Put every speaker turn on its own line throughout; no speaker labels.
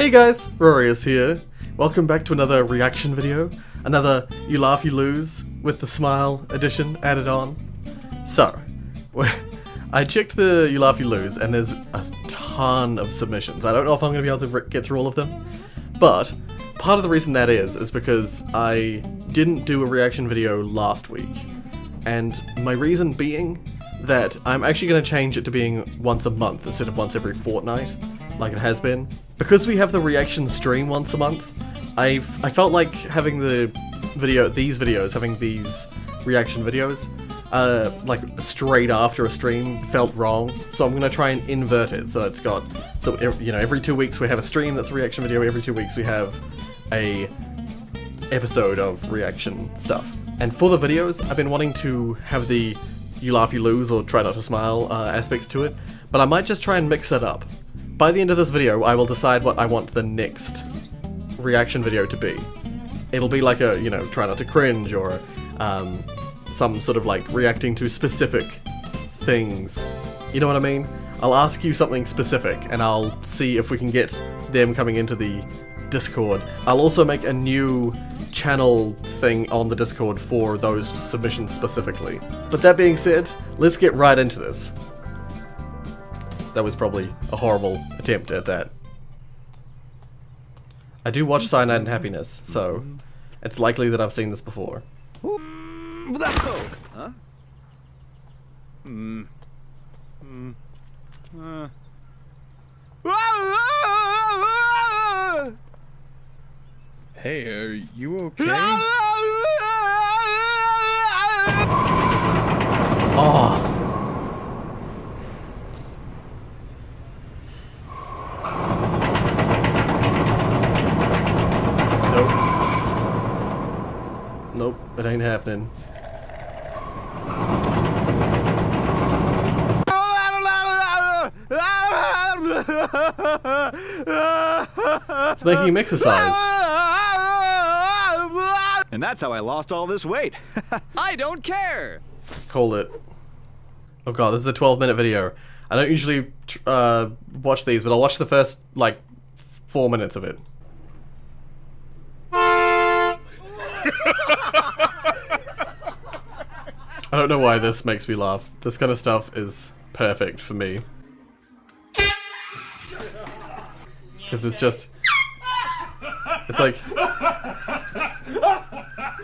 Hey guys, Rorius here. Welcome back to another reaction video. Another You Laugh You Lose with the Smile edition added on. So, I checked the You Laugh You Lose and there's a ton of submissions. I don't know if I'm going to be able to get through all of them, but part of the reason that is because I didn't do a reaction video last week. And my reason being that I'm actually going to change it to being once a month instead of once every fortnight, like it has been. Because we have the reaction stream once a month, I felt like having these reaction videos, like straight after a stream felt wrong. So I'm gonna try and invert it. So it's got, every 2 weeks we have a stream that's a reaction video. Every 2 weeks we have a episode of reaction stuff. And for the videos, I've been wanting to have the You Laugh You Lose or Try Not to Smile aspects to it, but I might just try and mix it up. By the end of this video, I will decide what I want the next reaction video to be. It'll be like a, try not to cringe, or some sort of like reacting to specific things. You know what I mean? I'll ask you something specific, and I'll see if we can get them coming into the Discord. I'll also make a new channel thing on the Discord for those submissions specifically. But that being said, let's get right into this. That was probably a horrible attempt at that. I do watch Cyanide and Happiness, so it's likely that I've seen this before.
Huh?
Hey, are you okay?
Oh. Nope, it ain't happening. It's making him exercise.
And that's how I lost all this weight.
I don't care!
Call it. Oh god, this is a 12-minute video. I don't usually watch these, but I'll watch the first, 4 minutes of it. I don't know why this makes me laugh. This kind of stuff is perfect for me. Because it's just... It's like...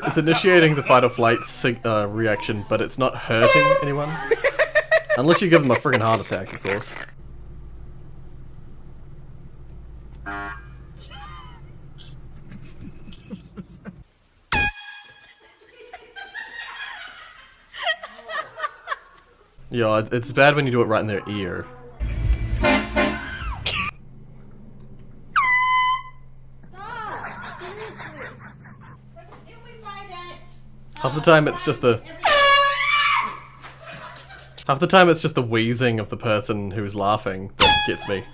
It's initiating the fight or flight reaction, but it's not hurting anyone. Unless you give them a friggin' heart attack, of course. Yo, it's bad when you do it right in their ear. Half the time it's just the... Half the time it's just the wheezing of the person who's laughing that gets me.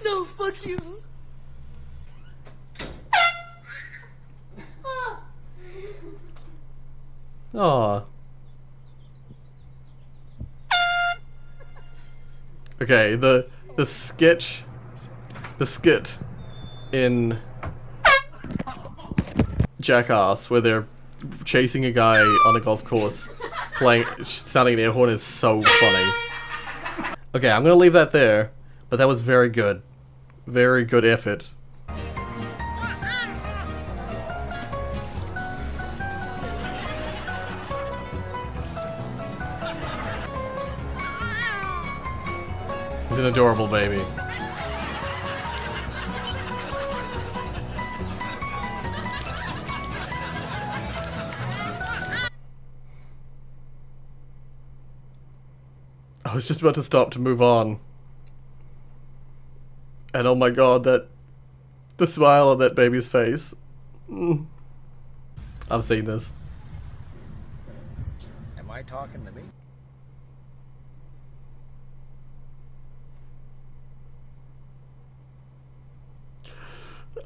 No, fuck you.
Aww. Okay, the skit in Jackass where they're chasing a guy on a golf course sounding an air horn is so funny. Okay, I'm gonna leave that there, but that was very good. Very good effort. He's an adorable baby. I was just about to stop to move on. And oh my god, the smile on that baby's face. I've seen this.
Am I talking to me?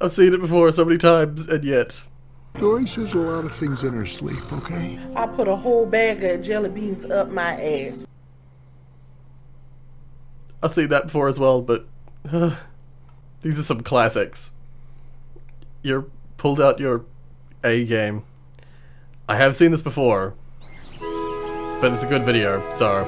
I've seen it before so many times, and yet
Dory says a lot of things in her sleep, okay?
I put a whole bag of jelly beans up my ass.
I've seen that before as well, but these are some classics. You pulled out your A game. I have seen this before, but it's a good video, so.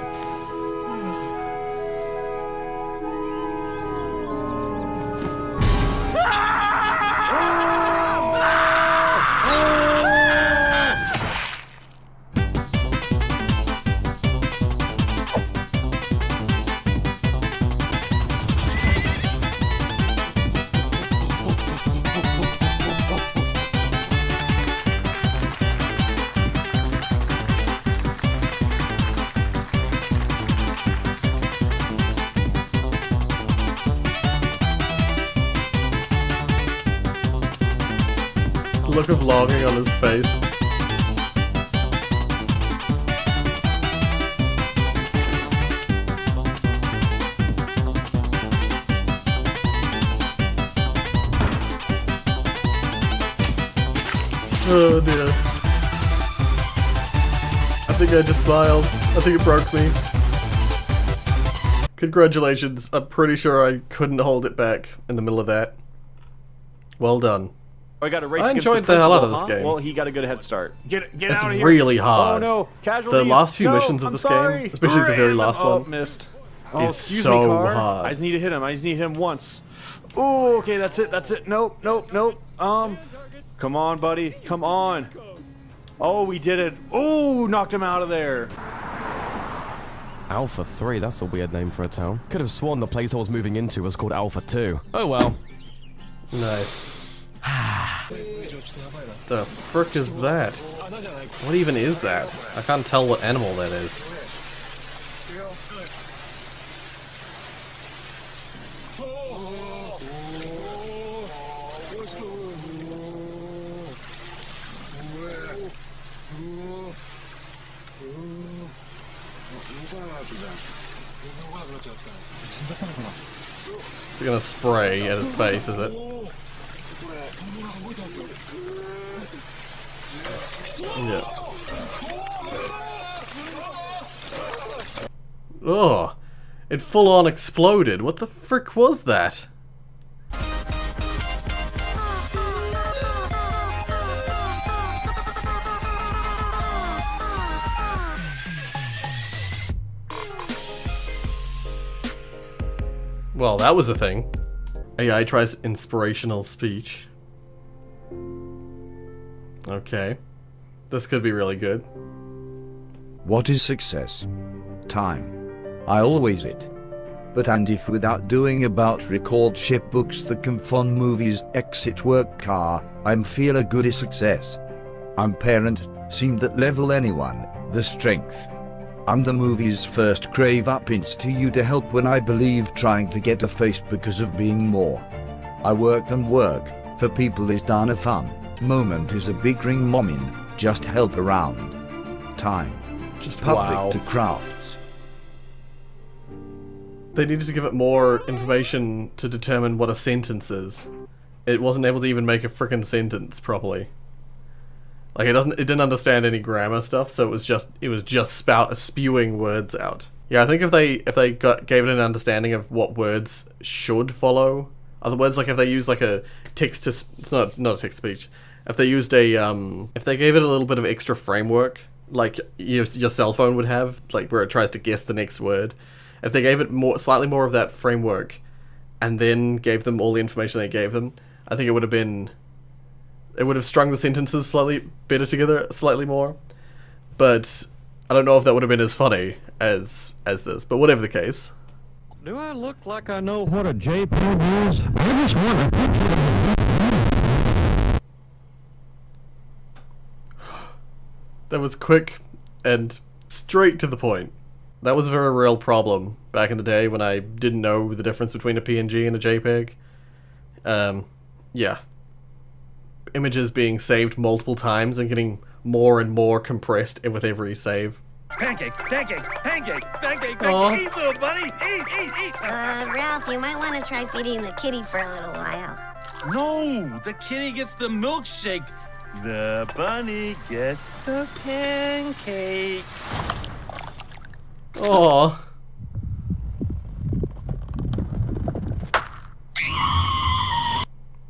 Look of longing on his face. Oh dear. I think I just smiled. I think it broke me. Congratulations. I'm pretty sure I couldn't hold it back in the middle of that. Well done.
I got a race
I
against
enjoyed
the
the hell out of
principal,
this game.
Well, he got a good head start. Get
It's
out of here.
really hard.
Oh no, casualties.
The last few
No,
missions of
I'm
this
sorry.
game, especially the very last
Oh,
one,
missed.
is
excuse
so
me, car.
hard.
I just need to hit him. I just need to hit him once. Oh, okay, that's it. That's it. Nope, nope, nope. Come on, buddy. Come on. Oh, we did it. Oh, knocked him out of there.
Alpha 3, that's a weird name for a town. Could have sworn the place I was moving into was called Alpha 2. Oh well.
Nice. The frick is that? What even is that? I can't tell what animal that is. It's gonna spray at his face, is it? Yeah. Oh, it full on exploded. What the frick was that? Well, that was a thing. AI tries inspirational speech. Okay. This could be really good.
What is success? Time. I always it. But and if without doing about record ship books the can fun movies exit work car, I'm feel a good success. I'm parent, seem that level anyone, the strength. I'm the movie's first crave up to you to help when I believe trying to get a face because of being more. I work and work, for people is done a fun, moment is a big ring mommin, just help around. Time.
Just
Public
wow.
to crafts.
They needed to give it more information to determine what a sentence is. It wasn't able to even make a frickin' sentence properly. Like it didn't understand any grammar stuff, so it was just spewing words out. Yeah, I think if they gave it an understanding of what words should follow, other words, like if they use like a text to it's not a text speech. If they used if they gave it a little bit of extra framework, like your cell phone would have, like where it tries to guess the next word. If they gave it slightly more of that framework, and then gave them all the information they gave them, I think it would have strung the sentences slightly better together, slightly more. But I don't know if that would have been as funny as this. But whatever the case.
Do I look like I know
What a JPEG is? I just want a picture.
That was quick and straight to the point. That was a very real problem back in the day when I didn't know the difference between a PNG and a JPEG. Yeah. Images being saved multiple times and getting more and more compressed with every save.
Pancake, pancake, pancake, pancake,
Aw.
pancake. Eat, little buddy. Eat.
Ralph, you might want to try feeding the kitty for a little while.
No, the kitty gets the milkshake. The bunny gets the pancake.
Oh.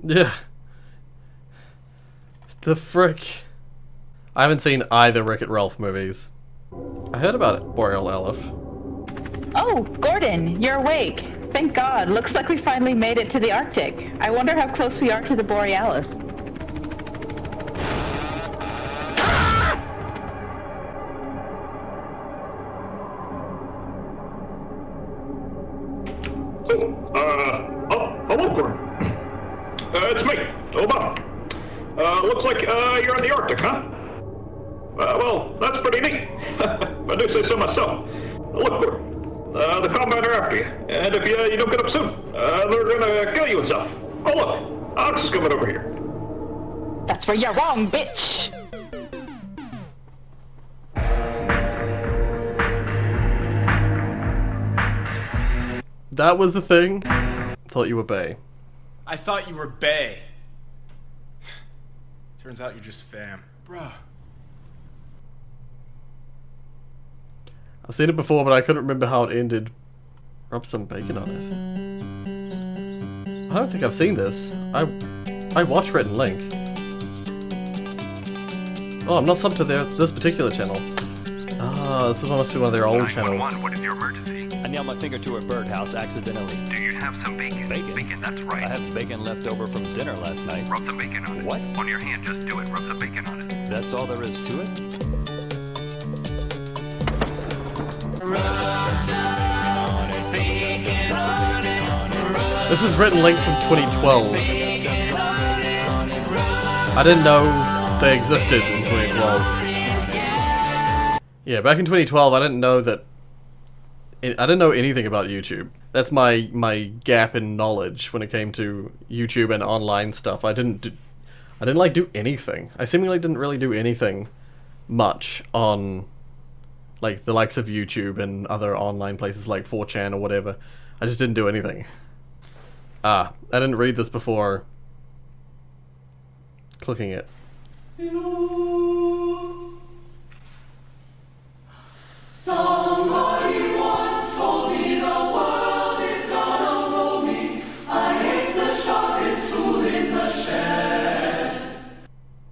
Yeah. The frick. I haven't seen either Wreck-It Ralph movies. I heard about it, Boreal ALYPH.
Oh, Gordon, you're awake. Thank God. Looks like we finally made it to the Arctic. I wonder how close we are to the Borealis.
Hello, Gordon. It's me, Obama. Looks like you're in the Arctic, huh? Well, that's pretty neat. I do say so myself. Look, Gordon. The combat are after you, and if you don't get up soon, they're gonna kill you and stuff. Oh look, Ox is coming over here.
That's where you're wrong, bitch!
That was the thing? Thought you were Bay.
I thought you were Bay. Turns out you're just fam. Bruh.
I've seen it before, but I couldn't remember how it ended. Rub some bacon on it. I don't think I've seen this. I watched Rhett and Link. Oh, I'm not subbed to this particular channel. Ah, this must be one of their old channels.
What is your emergency?
I nailed my finger to a birdhouse accidentally.
Do you have some bacon?
Bacon?
That's right.
I have bacon left over from dinner last night.
Rub some bacon on it.
What?
On your hand, just do it. Rub some bacon on it.
That's all there is to it?
This is Rhett and Link from 2012. I didn't know they existed in 2012. Yeah, back in 2012, I didn't know that. I didn't know anything about YouTube. That's my gap in knowledge when it came to YouTube and online stuff. I didn't like do anything. I seemingly didn't really do anything much on like the likes of YouTube and other online places like 4chan or whatever. I just didn't do anything. Ah, I didn't read this before clicking it.
Somebody once told me the world is gonna roll me. I ain't the sharpest tool in the shed.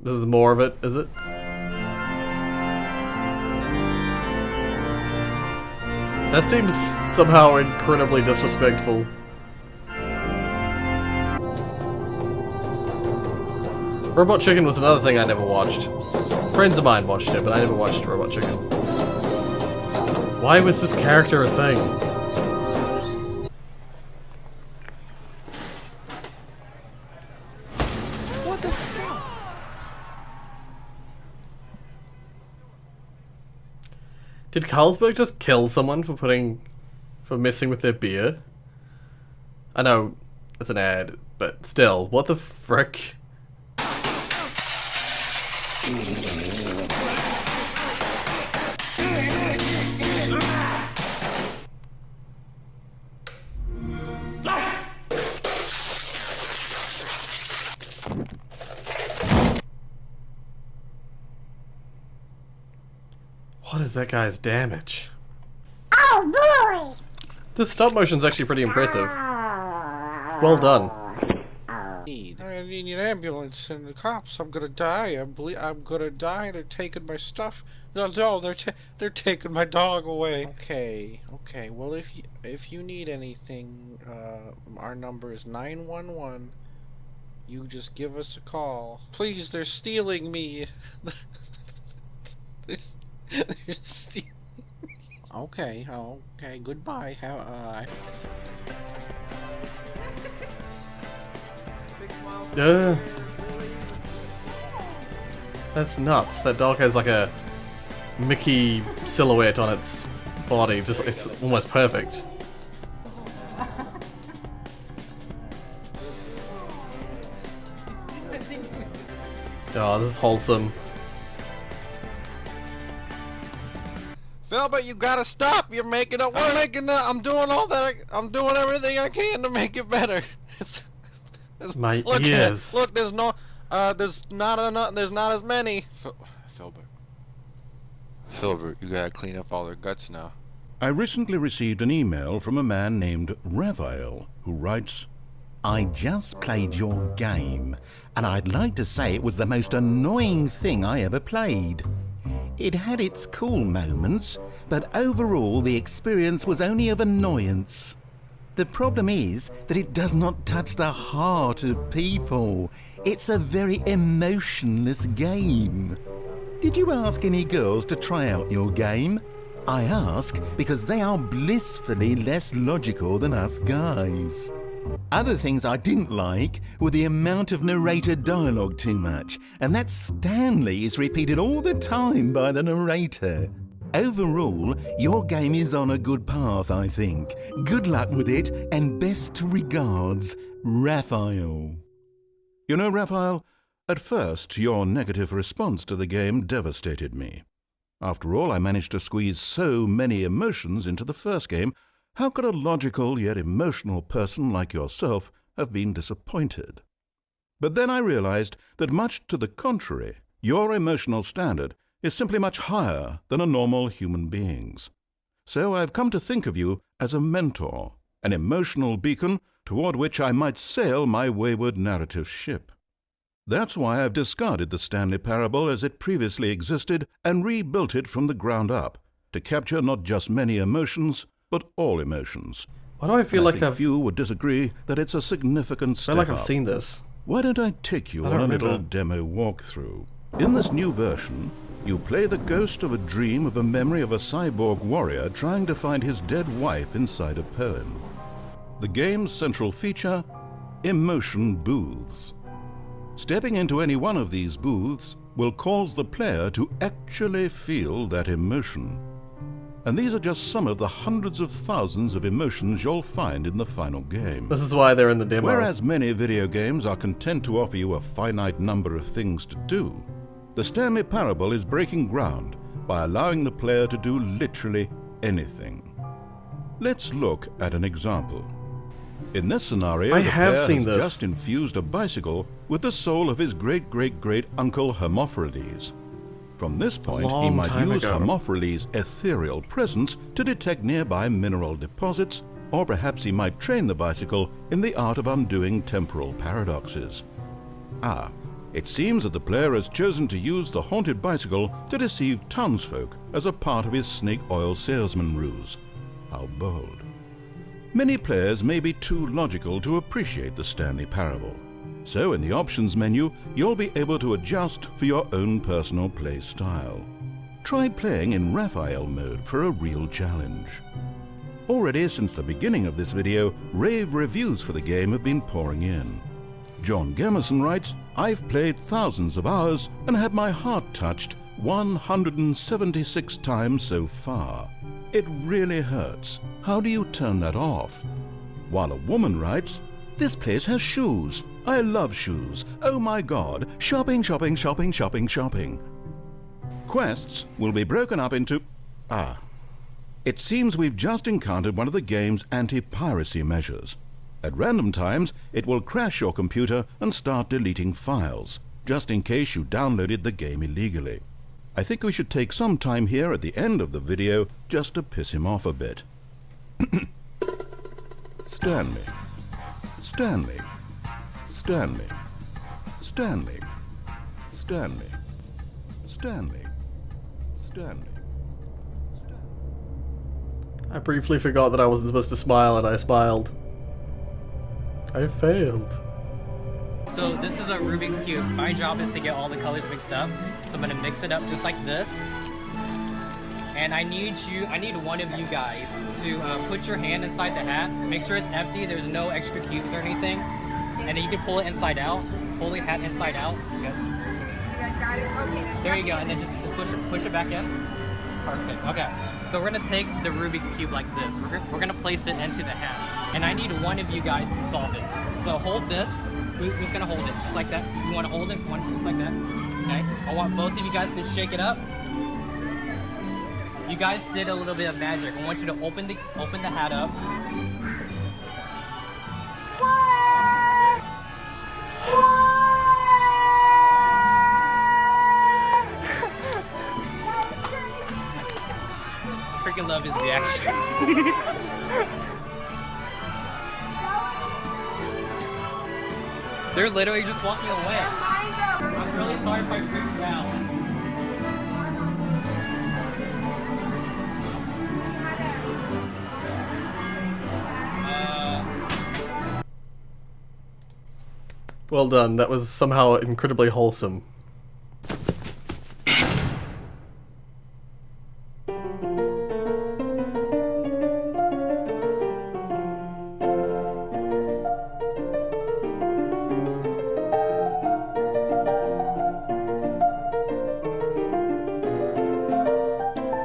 This is more of it, is it? That seems somehow incredibly disrespectful. Robot Chicken was another thing I never watched. Friends of mine watched it, but I never watched Robot Chicken. Why was this character a thing?
What the fuck?
Did Carlsberg just kill someone for messing with their beer? I know it's an ad, but still, what the frick? What is that guy's damage?
Oh boy!
This stop motion's actually pretty impressive. Well done.
I need an ambulance and the cops. I'm gonna die. I'm gonna die. They're taking my stuff. No, they're taking my dog away. Okay. Well, if you need anything, our number is 911. You just give us a call. Please, they're stealing me. They're stealing me. Okay. Goodbye.
That's nuts. That dog has like a Mickey silhouette on its body. It's almost perfect. Oh, this is wholesome.
Philbert, you gotta stop. You're making it worse. I'm doing all that. I'm doing everything I can to make it better.
My ears.
Look, there's no. There's not as many. Filbert, you gotta clean up all their guts now.
I recently received an email from a man named Raphael, who writes, I just played your game, and I'd like to say it was the most annoying thing I ever played. It had its cool moments, but overall the experience was only of annoyance. The problem is that it does not touch the heart of people. It's a very emotionless game. Did you ask any girls to try out your game? I ask because they are blissfully less logical than us guys. Other things I didn't like were the amount of narrator dialogue too much, and that Stanley is repeated all the time by the narrator. Overall, your game is on a good path, I think. Good luck with it, and best regards, Raphael. You know, Raphael, at first your negative response to the game devastated me. After all, I managed to squeeze so many emotions into the first game. How could a logical yet emotional person like yourself have been disappointed? But then I realized that much to the contrary, your emotional standard is simply much higher than a normal human being's. So I've come to think of you as a mentor, an emotional beacon toward which I might sail my wayward narrative ship. That's why I've discarded the Stanley Parable as it previously existed and rebuilt it from the ground up to capture not just many emotions, but all emotions.
Why do I feel like
I've... few would disagree that it's a significant step
I feel like I've
up.
seen this.
Why don't I take you on a little demo walkthrough? In this new version, you play the ghost of a dream of a memory of a cyborg warrior trying to find his dead wife inside a poem. The game's central feature, emotion booths. Stepping into any one of these booths will cause the player to actually feel that emotion. And these are just some of the hundreds of thousands of emotions you'll find in the final game.
This is why they're in the demo.
Whereas many video games are content to offer you a finite number of things to do, the Stanley Parable is breaking ground by allowing the player to do literally anything. Let's look at an example. In this scenario, the player has just infused a bicycle with the soul of his great-great-great-uncle Hermophrides. From this point, he might use Hermophrides' ethereal presence to detect nearby mineral deposits, or perhaps he might train the bicycle in the art of undoing temporal paradoxes. It seems that the player has chosen to use the haunted bicycle to deceive townsfolk as a part of his snake oil salesman ruse. How bold. Many players may be too logical to appreciate the Stanley Parable. So in the options menu, you'll be able to adjust for your own personal play style. Try playing in Raphael mode for a real challenge. Already since the beginning of this video, rave reviews for the game have been pouring in. John Gamerson writes, I've played thousands of hours and had my heart touched 176 times so far. It really hurts. How do you turn that off? While a woman writes, this place has shoes. I love shoes. Oh my god. Shopping, shopping, shopping, shopping, shopping. Quests will be broken up into... It seems we've just encountered one of the game's anti-piracy measures. At random times, it will crash your computer and start deleting files, just in case you downloaded the game illegally. I think we should take some time here at the end of the video just to piss him off a bit. Stanley. Stanley. Stanley. Stanley. Stanley. Stanley. Stanley.
I briefly forgot that I wasn't supposed to smile and I smiled. I failed.
So this is a Rubik's Cube. My job is to get all the colors mixed up. So I'm gonna mix it up just like this. And I need one of you guys to put your hand inside the hat. Make sure it's empty, there's no extra cubes or anything. And then you can pull it inside out. Pull the hat inside out. Good.
You guys got it? Okay.
There you go, and then just push it back in. Perfect, okay. So we're gonna take the Rubik's Cube like this. We're gonna place it into the hat. And I need one of you guys to solve it. So hold this. Who's gonna hold it? Just like that. You wanna hold it? One, just like that. Okay. I want both of you guys to shake it up. You guys did a little bit of magic. I want you to open the hat up. freaking love his reaction. They're literally just walking away. I'm really sorry if I freaked you out.
Well done, that was somehow incredibly wholesome.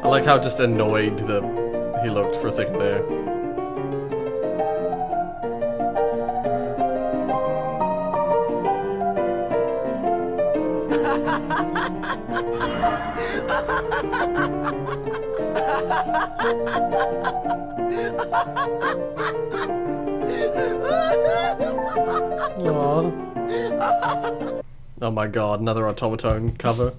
I like how just annoyed he looked for a second there. Aww. Oh my god, another automaton cover.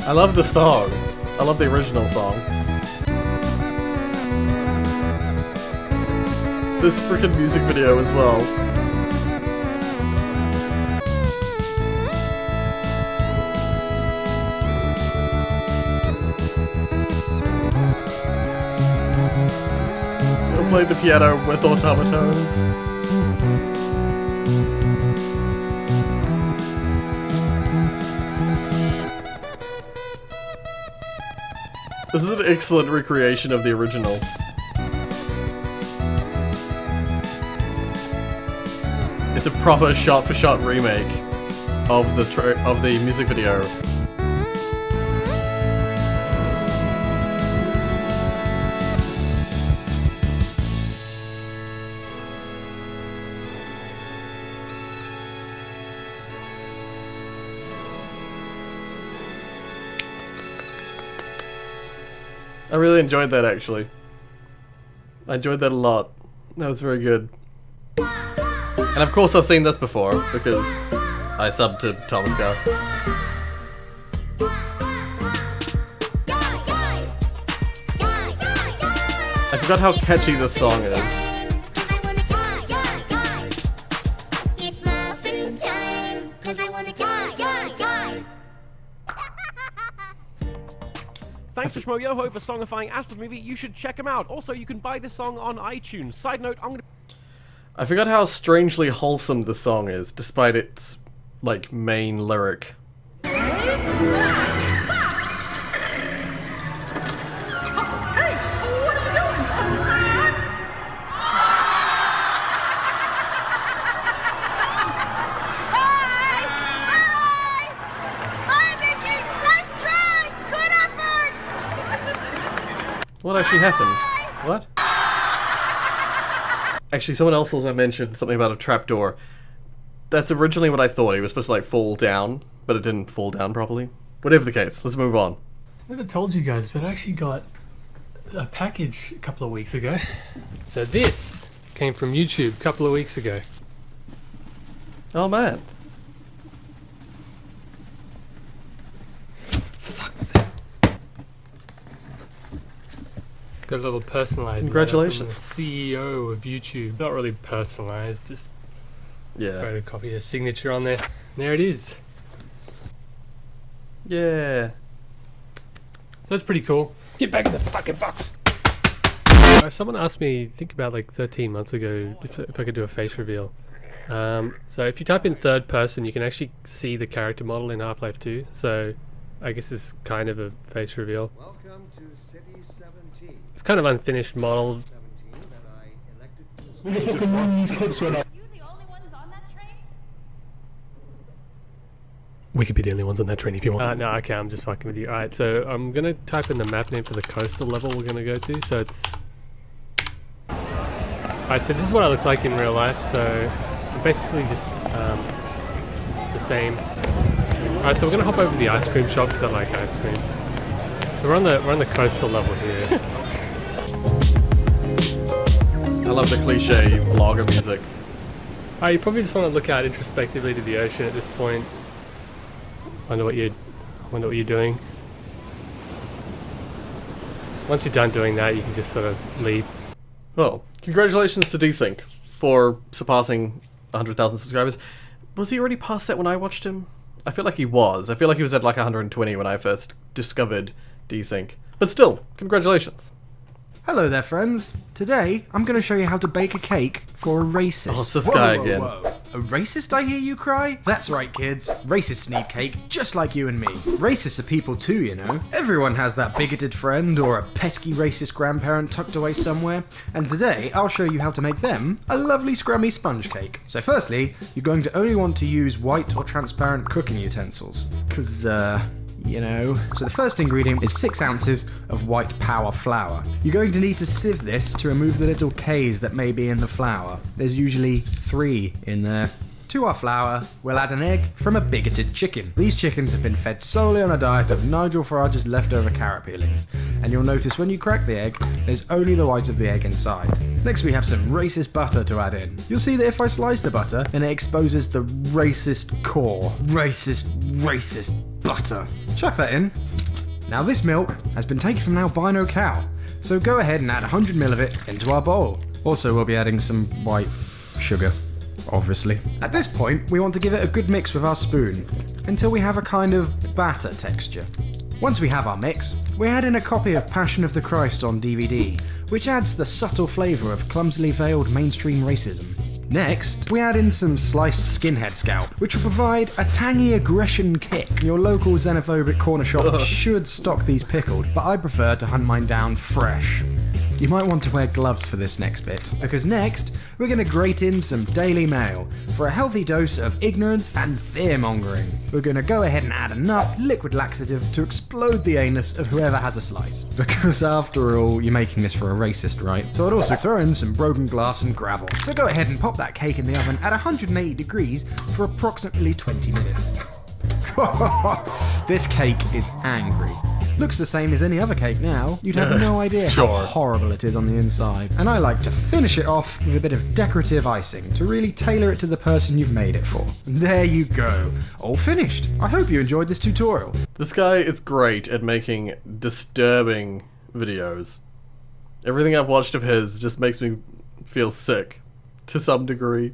I love the song. I love the original song. This freaking music video as well. He'll play the piano with automatons. This is an excellent recreation of the original. It's a proper shot-for-shot remake of the music video. I really enjoyed that, actually. I enjoyed that a lot. That was very good. And of course I've seen this before, because I subbed to Thomas Carr. I forgot how catchy this song is.
Thanks to Schmoyoho for songifying Astor's movie. You should check him out. Also, you can buy this song on iTunes. Side note, I'm gonna...
I forgot how strangely wholesome the song is, despite its, like, main lyric. What actually happened? What? Actually, someone else also mentioned something about a trapdoor. That's originally what I thought. It was supposed to, like, fall down, but it didn't fall down properly. Whatever the case, let's move on.
I never told you guys, but I actually got a package a couple of weeks ago. So this came from YouTube a couple of weeks ago.
Oh, man.
Got a little personalized.
Congratulations.
From the CEO of YouTube. Not really personalized, just photocopy a signature on there. And there it is.
Yeah.
So that's pretty cool. Get back in the fucking box. Someone asked me, I think about like 13 months ago, if I could do a face reveal. So if you type in third person, you can actually see the character model in Half-Life 2. So I guess it's kind of a face reveal.
Welcome to City 17.
It's kind of unfinished model. We could be the only ones on that train if you want. No, okay, I'm just fucking with you. Alright, so I'm gonna type in the map name for the coastal level we're gonna go to. So it's... Alright, so this is what I look like in real life. So I'm basically just the same. Alright, so we're gonna hop over to the ice cream shop because I like ice cream. So we're on the coastal level here.
I love the cliche vlogger music.
Oh, you probably just want to look out introspectively to the ocean at this point. Wonder what you're doing. Once you're done doing that, you can just sort of leave.
Well, congratulations to Desync for surpassing 100,000 subscribers. Was he already past that when I watched him? I feel like he was. I feel like he was at like 120 when I first discovered Desync. But still, congratulations.
Hello there, friends. Today, I'm going to show you how to bake a cake for a racist.
Oh, it's this guy again.
A racist, I hear you cry? That's right, kids. Racists need cake, just like you and me. Racists are people too, you know. Everyone has that bigoted friend or a pesky racist grandparent tucked away somewhere. And today, I'll show you how to make them a lovely scrummy sponge cake. So firstly, you're going to only want to use white or transparent cooking utensils. Because, you know. So the first ingredient is 6 ounces of white power flour. You're going to need to sieve this to remove the little K's that may be in the flour. There's usually 3 in there. To our flour, we'll add an egg from a bigoted chicken. These chickens have been fed solely on a diet of Nigel Farage's leftover carrot peelings. And you'll notice when you crack the egg, there's only the white of the egg inside. Next we have some racist butter to add in. You'll see that if I slice the butter, then it exposes the racist core. Racist butter. Chuck that in. Now this milk has been taken from an albino cow, so go ahead and add 100 ml of it into our bowl. Also we'll be adding some white sugar, obviously. At this point, we want to give it a good mix with our spoon, until we have a kind of batter texture. Once we have our mix, we add in a copy of Passion of the Christ on DVD, which adds the subtle flavour of clumsily veiled mainstream racism. Next, we add in some sliced skinhead scalp, which will provide a tangy aggression kick. Your local xenophobic corner shop should stock these pickled, but I prefer to hunt mine down fresh. You might want to wear gloves for this next bit, because next, we're going to grate in some Daily Mail for a healthy dose of ignorance and fear-mongering. We're going to go ahead and add enough liquid laxative to explode the anus of whoever has a slice. Because after all, you're making this for a racist, right? So I'd also throw in some broken glass and gravel. So go ahead and pop that cake in the oven at 180 degrees for approximately 20 minutes. This cake is angry. Looks the same as any other cake now. You'd have no idea how horrible it is on the inside. And I like to finish it off with a bit of decorative icing to really tailor it to the person you've made it for. And there you go. All finished. I hope you enjoyed this tutorial.
This guy is great at making disturbing videos. Everything I've watched of his just makes me feel sick to some degree.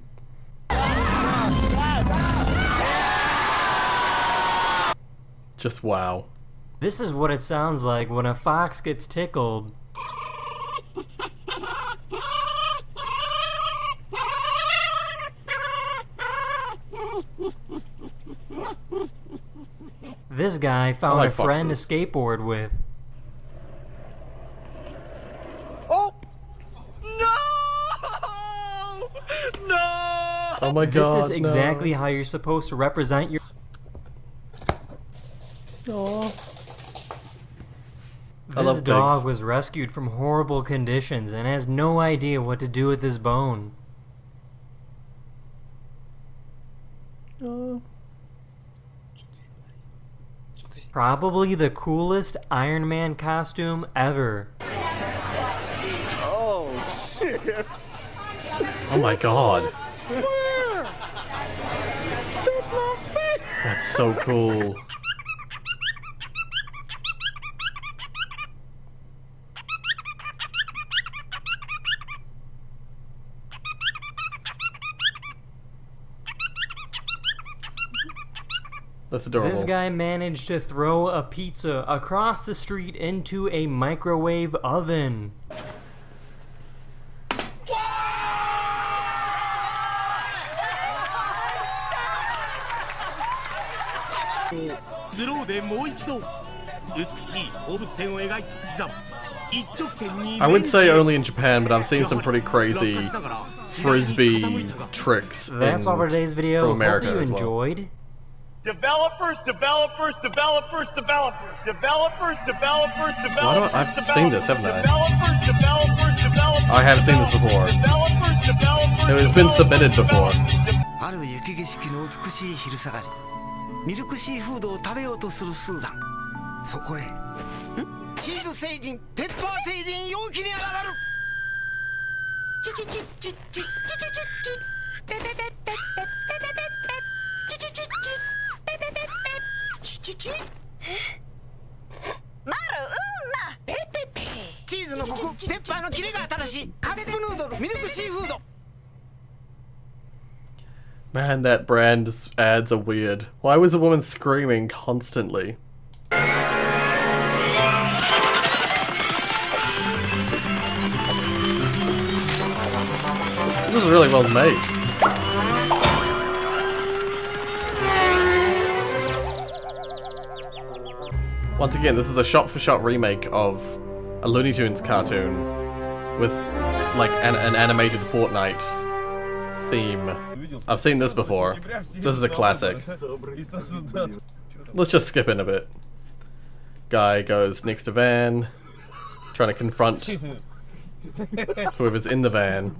Just wow.
This is what it sounds like when a fox gets tickled. This guy found a friend to skateboard with.
Oh! No! No!
Oh my god,
This is exactly how you're supposed to represent your...
Aww.
This dog was rescued from horrible conditions and has no idea what to do with his bone. Probably the coolest Iron Man costume ever.
Oh, shit!
Oh my god.
Where? That's not fair!
That's so cool. That's adorable.
This guy managed to throw a pizza across the street into a microwave oven.
I would say only in Japan, but I've seen some pretty crazy frisbee tricks.
That's all for today's video.
From America
Hopefully you
as well.
enjoyed.
Developers.
I've seen this, haven't I?
Developers.
I have seen this before. It's been submitted before.
ある雪景色の美しい昼下がり、ミルクシーフードを食べようとするスーザン。そこへチーズ星人ペッパー星人陽気に現るチーズのコクペッパーのキレが新しいカップヌードルミルクシーフード
Man, that brand's ads are weird. Why was a woman screaming constantly? This is really well made. Once again, this is a shot-for-shot remake of a Looney Tunes cartoon with like an animated Fortnite theme. I've seen this before. This is a classic. Let's just skip in a bit. Guy goes next to van, trying to confront whoever's in the van.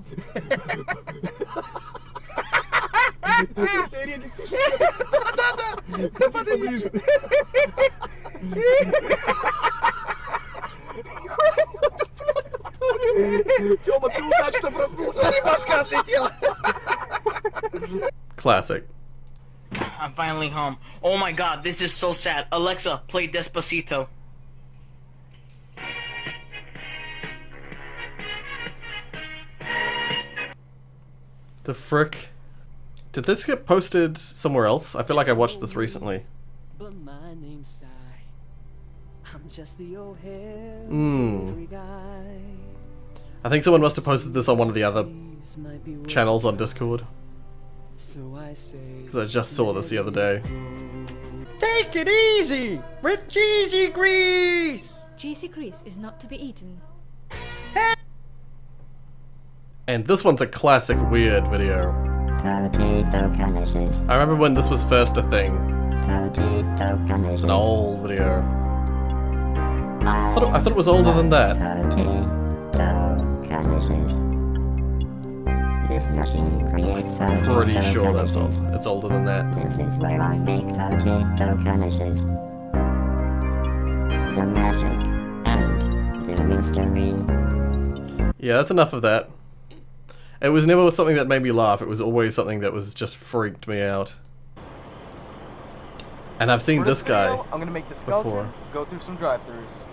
Classic.
I'm finally home. Oh my god, this is so sad. Alexa, play Despacito.
The frick? Did this get posted somewhere else? I feel like I watched this recently.
But my name's Sai. I'm just the old hair guy.
I think someone must have posted this on one of the other channels on Discord. Because I just saw this the other day.
Take it easy with cheesy grease.
Cheesy grease is not to be eaten.
And this one's a classic weird video. I remember when this was first a thing. It's an old video. I thought it was older than that. I'm pretty sure that's old. It's older than that.
This is where I make potato garnishes. The magic and the mystery.
Yeah, that's enough of that. It was never something that made me laugh, it was always something that was just freaked me out. And I've seen this guy
I'm gonna make the skeleton
before.
go through some drive-thrus.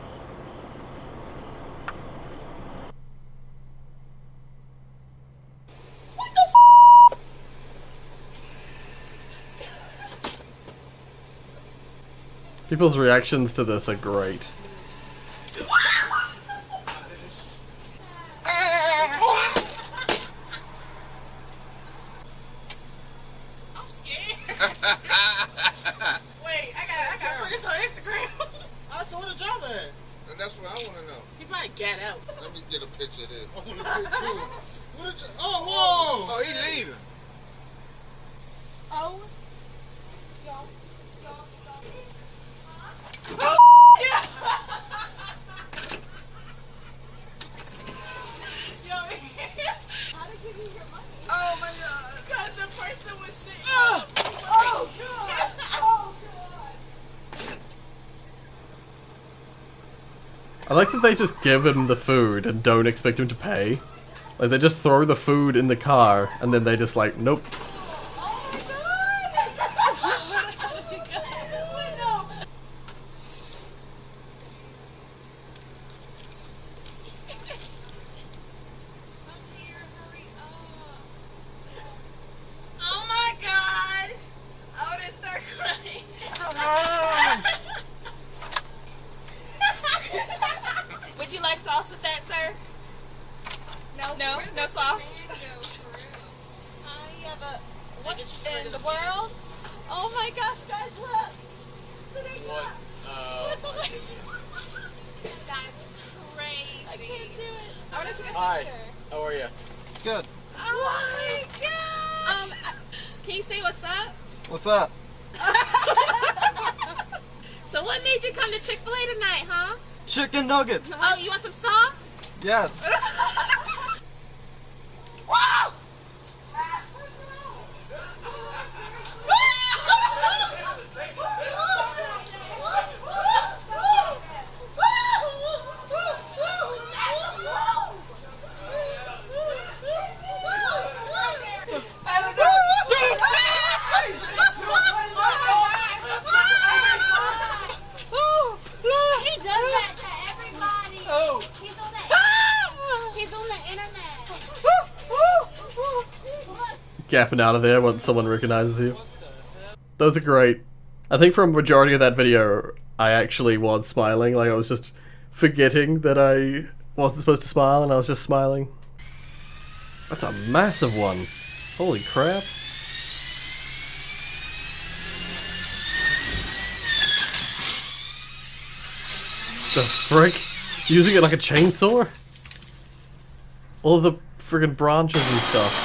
People's reactions to this are great.
Wait, I gotta put this on Instagram.
I saw the job at. And that's what I want to know.
He probably gat out.
Let me get a picture of this. I want to get too. What is oh, whoa! Oh, he leaving.
Oh. Yeah. Oh my god. Because the person was sick. Oh god. Oh god.
I like that they just give him the food and don't expect him to pay. Like, they just throw the food in the car and then they just like, nope.
Oh my god. Oh, this start crying. Would you like sauce with that, sir? No, no sauce. You have a what in the world? Oh my gosh, guys, look! So there's what? What the That's crazy. I can't do it. I want to take a picture.
How are you? Good.
Oh my gosh! Can you say what's up?
What's up?
So what made you come to Chick-fil-A tonight, huh?
Chicken nuggets.
Oh, you want some sauce?
Yes.
Whoa!
Gapping out of there once someone recognizes you. Those are great. I think for a majority of that video, I actually was smiling. Like, I was just forgetting that I wasn't supposed to smile, and I was just smiling. That's a massive one. Holy crap. The frick? Using it like a chainsaw? All the friggin' branches and stuff.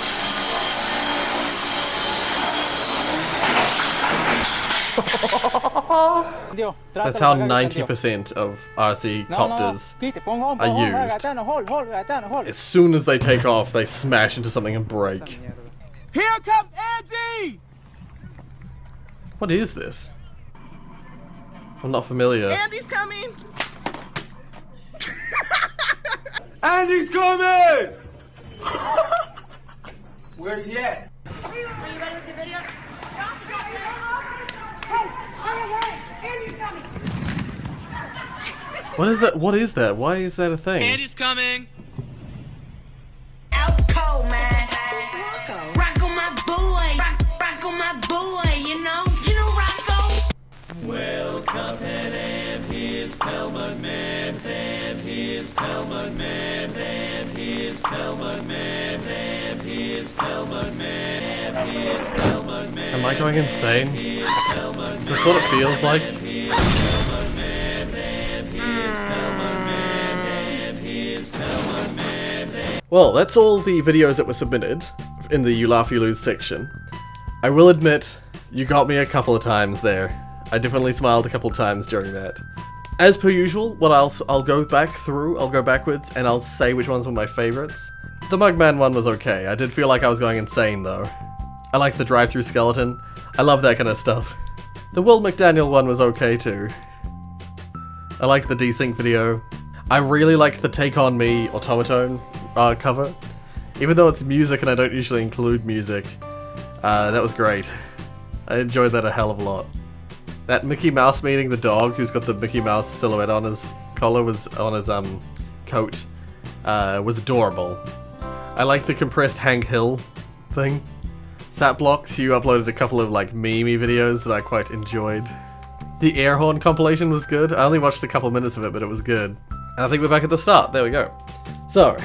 That's how 90% of RC copters are used. As soon as they take off, they smash into something and break.
Here comes Andy!
What is this? I'm not familiar.
Andy's coming!
Andy's coming! Where's he at?
Are you ready with the video? Andy's coming!
What is that? What is that? Why is that a thing?
Andy's coming! Out cold, man. Rock on my boy. Rock on my boy, you know Rocco.
Well, Cuphead and his Pelmon Man, and his Pelmon Man, and his Pelmon Man, and his Pelmon Man, and his Pelmon Man.
Am I going insane? Is this what it feels like? Well, that's all the videos that were submitted in the You Laugh You Lose section. I will admit, you got me a couple of times there. I definitely smiled a couple of times during that. As per usual, what I'll go back through, I'll go backwards, and I'll say which ones were my favorites. The Mugman one was okay. I did feel like I was going insane though. I like the drive-through skeleton. I love that kind of stuff. The Will McDaniel one was okay too. I liked the desync video. I really liked the Take On Me automaton cover. Even though it's music and I don't usually include music, that was great. I enjoyed that a hell of a lot. That Mickey Mouse meeting the dog who's got the Mickey Mouse silhouette on his collar was on his coat was adorable. I like the compressed Hank Hill thing. Sapblocks, you uploaded a couple of like meme-y videos that I quite enjoyed. The air horn compilation was good. I only watched a couple minutes of it, but it was good. And I think we're back at the start. There we go. So,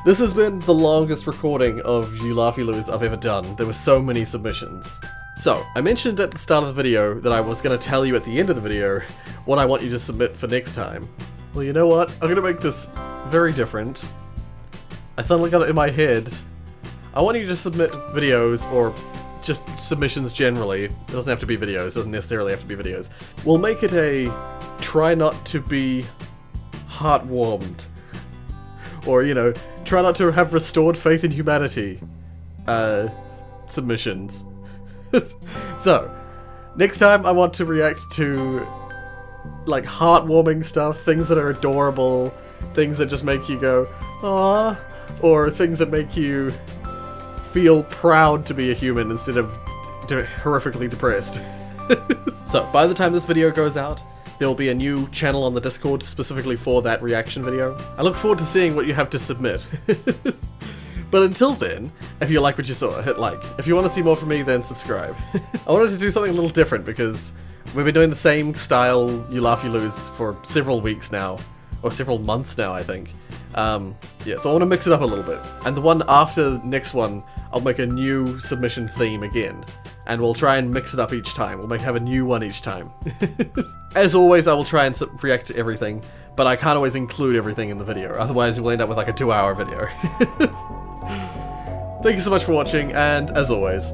this has been the longest recording of You Laugh You Lose I've ever done. There were so many submissions. So, I mentioned at the start of the video that I was going to tell you at the end of the video what I want you to submit for next time. Well, you know what? I'm going to make this very different. I suddenly got it in my head. I want you to submit videos, or just submissions generally. It doesn't have to be videos, it doesn't necessarily have to be videos. We'll make it a try not to be heartwarmed. Or, you know, try not to have restored faith in humanity submissions. So, next time I want to react to like heartwarming stuff, things that are adorable, things that just make you go, aww, or things that make you feel proud to be a human instead of horrifically depressed. So, by the time this video goes out, there will be a new channel on the Discord specifically for that reaction video. I look forward to seeing what you have to submit. But until then, if you like what you saw, hit like. If you want to see more from me, then subscribe. I wanted to do something a little different because we've been doing the same style You Laugh You Lose for several weeks now, or several months now, I think. Yeah, so I want to mix it up a little bit. And the one after the next one, I'll make a new submission theme again. And we'll try and mix it up each time. We'll have a new one each time. As always, I will try and react to everything, but I can't always include everything in the video. Otherwise, we'll end up with like a 2-hour video. Thank you so much for watching, and as always,